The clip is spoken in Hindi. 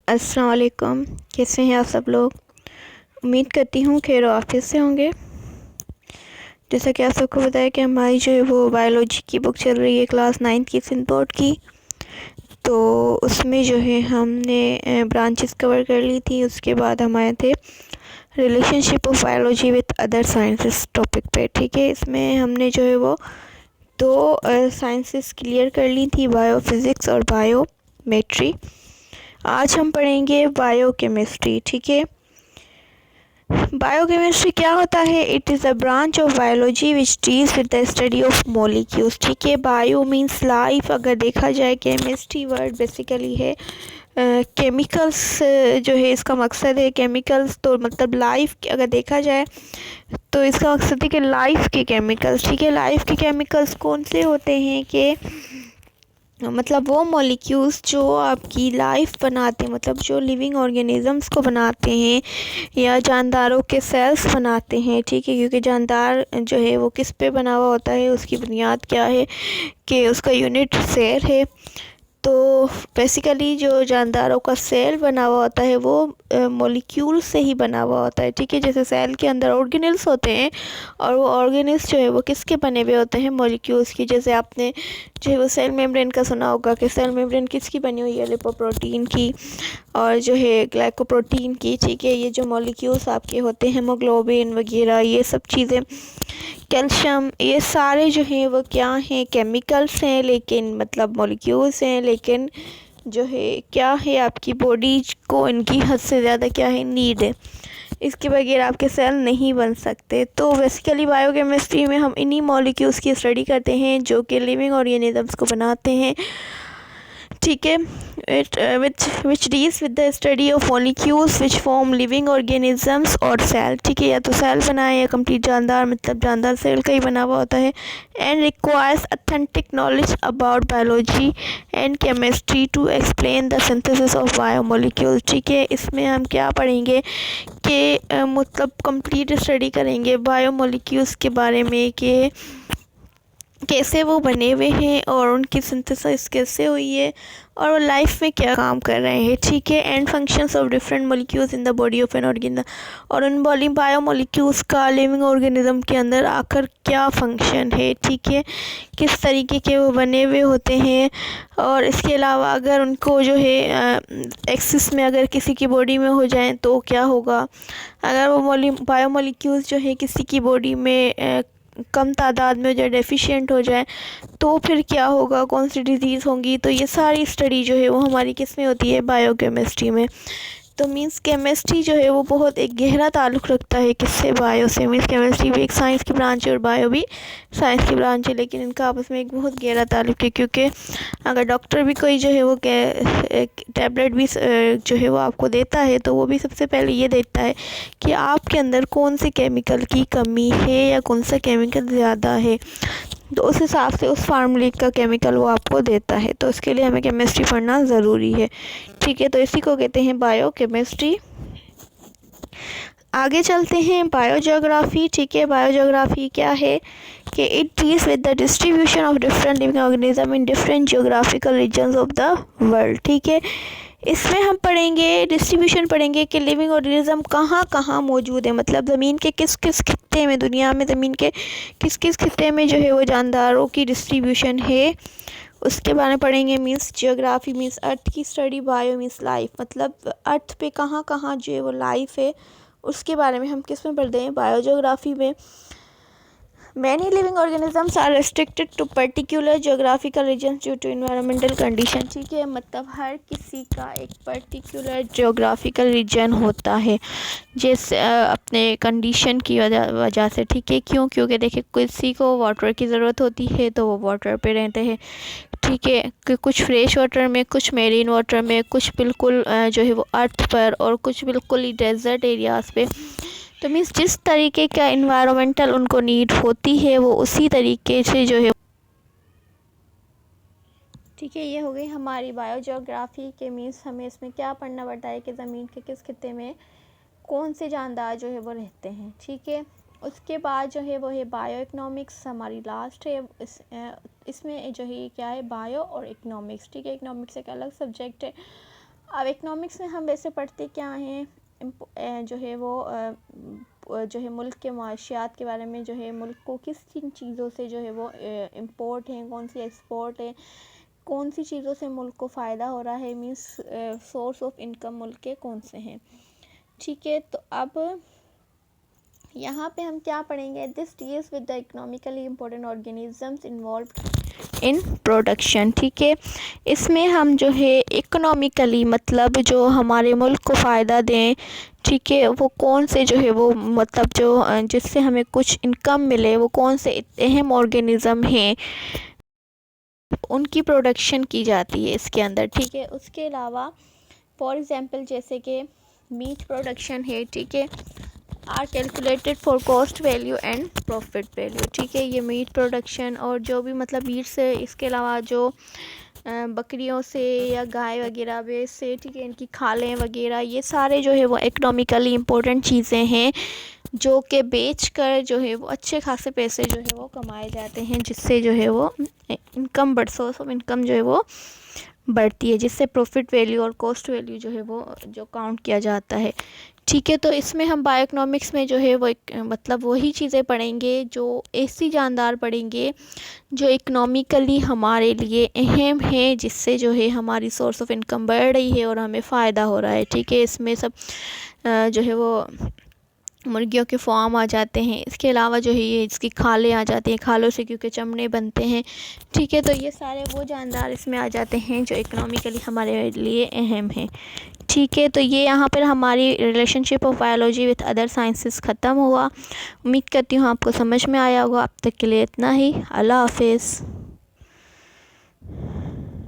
अस्सलाम वालेकुम। कैसे हैं आप सब लोग? उम्मीद करती हूँ खैर ऑफिस से होंगे। जैसा कि आप सबको पता है कि हमारी जो है वो बायोलॉजी की बुक चल रही है क्लास 9 की सिंध बोर्ड की। तो उसमें जो है हमने ब्रांचेस कवर कर ली थी। उसके बाद हम आए थे relationship of biology with other sciences topic पे। ठीक है, इसमें हमने जो है वो दो साइंसेस क्लियर कर ली थी, बायोफिज़िक्स और बायोमेट्री। आज हम पढ़ेंगे बायोकेमिस्ट्री। ठीक है, बायोकेमिस्ट्री क्या होता है? It is a branch of biology which deals with the study of molecules. ठीक है, बायो मीन्स लाइफ। अगर देखा जाए केमिस्ट्री वर्ड बेसिकली है केमिकल्स, जो है इसका मकसद है केमिकल्स, तो मतलब लाइफ अगर देखा जाए तो इसका मकसद है कि लाइफ के केमिकल्स। ठीक है, लाइफ के केमिकल्स कौन से होते हैं कि मतलब वो मॉलिक्यूल्स जो आपकी लाइफ बनाते हैं, मतलब जो लिविंग ऑर्गेनिजम्स को बनाते हैं या जानदारों के सेल्स बनाते हैं। ठीक है, क्योंकि जानदार जो है वो किस पे बना हुआ होता है, उसकी बुनियाद क्या है कि उसका यूनिट सेल है। तो बेसिकली जो जानदारों का सेल बना हुआ होता है वो मॉलिक्यूल से ही बना हुआ होता है। ठीक है, जैसे सेल के अंदर ऑर्गेनेल्स होते हैं और वो ऑर्गेनेल्स जो है वो किसके बने हुए होते हैं? मॉलिक्यूल्स की। जैसे आपने जो है वो सेल मेम्ब्रेन का सुना होगा कि सेल मेम्ब्रेन किसकी बनी हुई है? लिपोप्रोटीन की और जो है ग्लाइकोप्रोटीन की। ठीक है, ये जो मॉलिक्यूल्स आपके होते हैं हीमोग्लोबिन वगैरह, ये सब चीज़ें, कैल्शियम, ये सारे जो हैं वो क्या हैं? केमिकल्स हैं, लेकिन मतलब मॉलिक्यूल्स हैं, लेकिन जो है क्या है, आपकी बॉडी को इनकी हद से ज़्यादा क्या है, नीड है। इसके बगैर आपके सेल नहीं बन सकते। तो बेसिकली बायोकेमिस्ट्री में हम इन्हीं मॉलिक्यूल्स की स्टडी करते हैं जो कि लिविंग ऑर्गेनिजम्स को बनाते हैं। ठीक है, which deals with the study of molecules which form living organisms और सेल। ठीक है, या तो सेल बनाए या कंप्लीट जानदार, मतलब जानदार सेल का ही बना हुआ होता है। And requires authentic knowledge about biology and chemistry to explain the synthesis of biomolecules. ठीक है, इसमें हम क्या पढ़ेंगे कि मतलब कंप्लीट स्टडी करेंगे बायोमोलिक्यूल्स के बारे में कि कैसे वो बने हुए हैं और उनकी सिंथेसिस कैसे हुई है और वो लाइफ में क्या काम कर रहे हैं। ठीक है, and functions of different molecules in the body of an organism, और उन बायोमोलिक्यूल्स का लिविंग ऑर्गेनिज्म के अंदर आकर क्या फंक्शन है। ठीक है, किस तरीके के वो बने हुए होते हैं। और इसके अलावा अगर उनको जो है एक्सिस में अगर किसी की बॉडी में हो जाए तो क्या होगा। अगर वो बायोमोलिक्यूल्स जो है किसी की बॉडी में कम तादाद में जो डेफिशिएंट हो जाए तो फिर क्या होगा, कौन सी डिजीज़ होंगी। तो ये सारी स्टडी जो है वो हमारी किस में होती है? बायोकेमिस्ट्री में। तो मीन्स केमिस्ट्री जो है वो बहुत एक गहरा ताल्लुक़ रखता है किससे? बायो से। मीन्स केमिस्ट्री भी एक साइंस की ब्रांच है और बायो भी साइंस की ब्रांच है, लेकिन इनका आपस में एक बहुत गहरा ताल्लुक़ है। क्योंकि अगर डॉक्टर भी कोई जो है वो एक टैबलेट भी जो है वो आपको देता है तो वो भी सबसे पहले ये देखता है कि आपके अंदर कौन से केमिकल की कमी है या कौन सा केमिकल ज़्यादा है, तो उस हिसाब से उस फार्मूले का केमिकल वो आपको देता है। तो इसके लिए हमें केमिस्ट्री पढ़ना ज़रूरी है। ठीक है, तो इसी को कहते हैं बायोकेमिस्ट्री। आगे चलते हैं बायोजियोग्राफी। ठीक है, बायोजियोग्राफी क्या है कि it deals with the distribution of different living organism in different geographical regions of the world. ठीक है, इसमें हम पढ़ेंगे डिस्ट्रीब्यूशन, पढ़ेंगे कि लिविंग ऑर्गेनिज्म कहाँ कहाँ मौजूद है, मतलब ज़मीन के किस किस खित्ते में, दुनिया में ज़मीन के किस किस खित्ते में जो है वो जानदारों की डिस्ट्रीब्यूशन है, उसके बारे में पढ़ेंगे। मीन्स जियोग्राफी मीन्स अर्थ की स्टडी, बायो मीन्स लाइफ, मतलब अर्थ पे कहाँ कहाँ जो है वो लाइफ है, उसके बारे में हम किस में पढ़ते हैं? बायोजियोग्राफी में। Many living organisms are restricted to particular geographical regions due to environmental condition। ठीक है, मतलब हर किसी का एक पर्टिकुलर जियोग्राफिकल रीजन होता है जैसे अपने कंडीशन की वजह से। ठीक है, क्यों? क्योंकि देखिए किसी को वाटर की ज़रूरत होती है तो वो वाटर पे रहते हैं। ठीक है, कि कुछ फ्रेश वाटर में, कुछ मेरीन वाटर में, कुछ बिल्कुल जो है वो अर्थ पर, और कुछ बिल्कुल ही डेजर्ट एरियाज़ पे। तो मीन्स जिस तरीके का इन्वायरमेंटल उनको नीड होती है वो उसी तरीके से जो है। ठीक है, ये हो गई हमारी बायोजियोग्राफी के। मीन्स हमें इसमें क्या पढ़ना पड़ता है कि ज़मीन के किस खित्ते में कौन से जानदार जो है वो रहते हैं। ठीक है, उसके बाद जो है वो है बायो इकनॉमिक्स, हमारी लास्ट है। इसमें जो है क्या है? बायो और इकनॉमिक्स। ठीक है, इकनॉमिक्स एक अलग सब्जेक्ट है अब इकोनॉमिक्स में हम वैसे पढ़ते क्या हैं, जो है वो जो है मुल्क के माशियात के बारे में, जो है मुल्क को किस किन चीज़ों से जो है वो इम्पोर्ट है, कौन सी एक्सपोर्ट है, कौन सी चीज़ों से मुल्क को फ़ायदा हो रहा है, मीन्स सोर्स ऑफ इनकम मुल्क के कौन से हैं। ठीक है, तो अब यहाँ पे हम क्या पढ़ेंगे, this deals with the economically important organisms involve in production. ठीक है, इसमें हम जो है इकोनॉमिकली मतलब जो हमारे मुल्क को फ़ायदा दें, ठीक है, वो कौन से जो है वो मतलब जो जिससे हमें कुछ इनकम मिले, वो कौन से अहम ऑर्गेनिज़म हैं, उनकी प्रोडक्शन की जाती है इसके अंदर। ठीक है, उसके अलावा फॉर एग्ज़ाम्पल जैसे कि मीट प्रोडक्शन है, ठीक है, are calculated for cost value and profit value. ठीक है, ये मीट प्रोडक्शन और जो भी मतलब मीट से, इसके अलावा जो बकरियों से या गाय वगैरह से, ठीक है, इनकी खालें वगैरह, ये सारे जो है वो इकोनॉमिकली इम्पोर्टेंट चीज़ें हैं जो कि बेच कर जो है वो अच्छे खासे पैसे जो है वो कमाए जाते हैं, जिससे जो है वो इनकम सोर्स ऑफ इनकम जो है वो बढ़ती है, जिससे प्रॉफिट वैल्यू और कॉस्ट वैल्यू जो है वो जो काउंट किया जाता है। ठीक है, तो इसमें हम बायोइकोनॉमिक्स में जो है वो मतलब वही चीज़ें पढ़ेंगे जो ऐसी जानदार पढ़ेंगे जो इकोनॉमिकली हमारे लिए अहम है, जिससे जो है हमारी सोर्स ऑफ इनकम बढ़ रही है और हमें फ़ायदा हो रहा है। ठीक है, इसमें सब जो है वो मुर्गियों के फार्म आ जाते हैं, इसके अलावा जो है ये इसकी खालें आ जाती हैं, खालों से क्योंकि चमड़े बनते हैं। ठीक है, तो ये सारे वो जानदार इसमें आ जाते हैं जो इकोनॉमिकली हमारे लिए अहम हैं। ठीक है, तो ये यहाँ पर हमारी relationship of biology with other sciences ख़त्म हुआ। उम्मीद करती हूँ आपको समझ में आया होगा। अब तक के लिए इतना ही। अल्लाह हाफिज़।